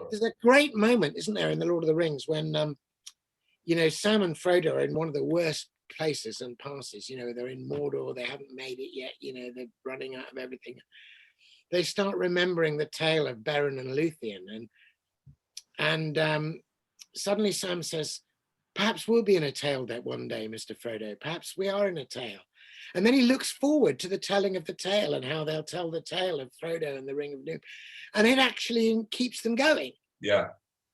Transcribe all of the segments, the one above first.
There's a great moment, isn't there, in the Lord of the Rings when Sam and Frodo are in one of the worst places and passes. They're in Mordor, they haven't made it yet, they're running out of everything. They start remembering the tale of Beren and Luthien, and suddenly Sam says, perhaps we'll be in a tale that one day, Mr. Frodo, perhaps we are in a tale. And then he looks forward to the telling of the tale and how they'll tell the tale of Frodo and the Ring of Doom. And it actually keeps them going. Yeah.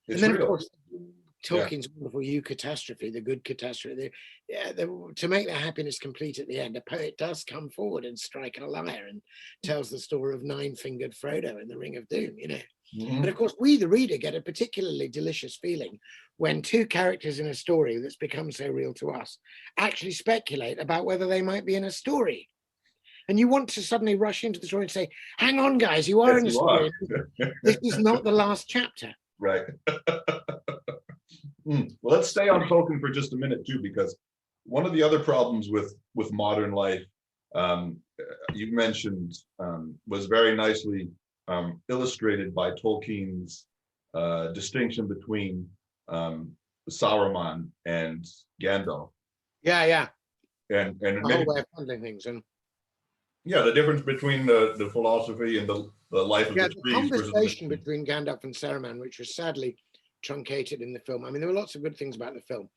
And then, of course, Tolkien's wonderful eucatastrophe, the good catastrophe. To make their happiness complete at the end, a poet does come forward and strike a lyre and tells the story of nine-fingered Frodo and the Ring of Doom, Mm-hmm. But of course, we, the reader, get a particularly delicious feeling when two characters in a story that's become so real to us actually speculate about whether they might be in a story. And you want to suddenly rush into the story and say, hang on, guys, you are in a story. This is not the last chapter. Right. Well, let's stay on Tolkien for just a minute, too, because one of the other problems with modern life, you mentioned, was very nicely illustrated by Tolkien's distinction between Saruman and Gandalf. Yeah. And the whole way of handling things. And the difference between the philosophy and the life of the trees. The conversation between Gandalf and Saruman, which was sadly truncated in the film. I mean, there were lots of good things about the film,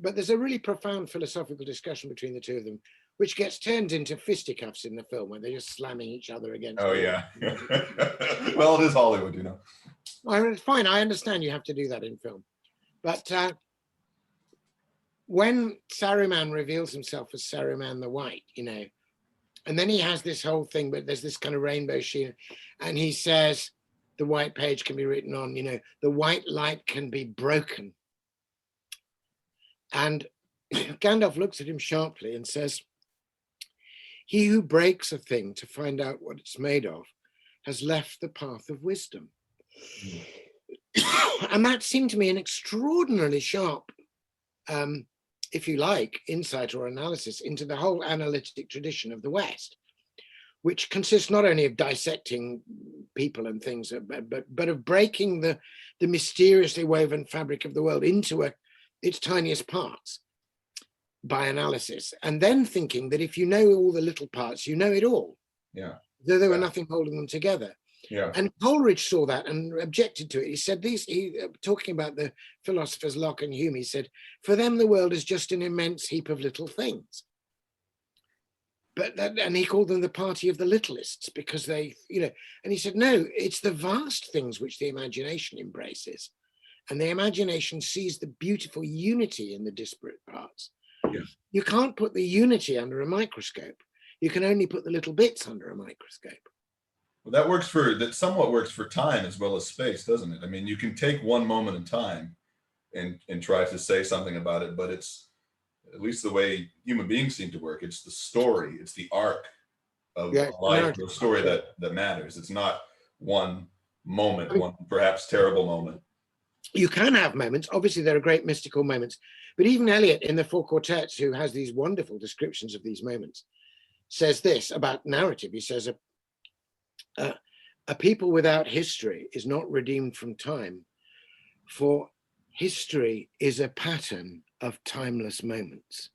but there's a really profound philosophical discussion between the two of them, which gets turned into fisticuffs in the film when they're just slamming each other against. Oh, yeah. Well, it is Hollywood, I mean, it's fine. I understand you have to do that in film. But when Saruman reveals himself as Saruman the White, and then he has this whole thing, but there's this kind of rainbow sheen, and he says, the white page can be written on, the white light can be broken. And Gandalf looks at him sharply and says, he who breaks a thing to find out what it's made of has left the path of wisdom. And that seemed to me an extraordinarily sharp, if you like, insight or analysis into the whole analytic tradition of the West, which consists not only of dissecting people and things, but of breaking the mysteriously woven fabric of the world into its tiniest parts by analysis, and then thinking that if you know all the little parts, you know it all. Yeah. Though there were nothing holding them together. Yeah. And Coleridge saw that and objected to it. He said, talking about the philosophers Locke and Hume, he said, for them, the world is just an immense heap of little things. And he called them the party of the littlest because they, and he said, no, it's the vast things which the imagination embraces. And the imagination sees the beautiful unity in the disparate parts. Yeah. You can't put the unity under a microscope. You can only put the little bits under a microscope. Well, that somewhat works for time as well as space, doesn't it? I mean, you can take one moment in time and try to say something about it, but it's at least the way human beings seem to work. It's the story, it's the arc of life, the story that matters. It's not one moment, one perhaps terrible moment. You can have moments. Obviously, there are great mystical moments, but even Eliot in the Four Quartets, who has these wonderful descriptions of these moments, says this about narrative. He says, a people without history is not redeemed from time, for history is a pattern of timeless moments.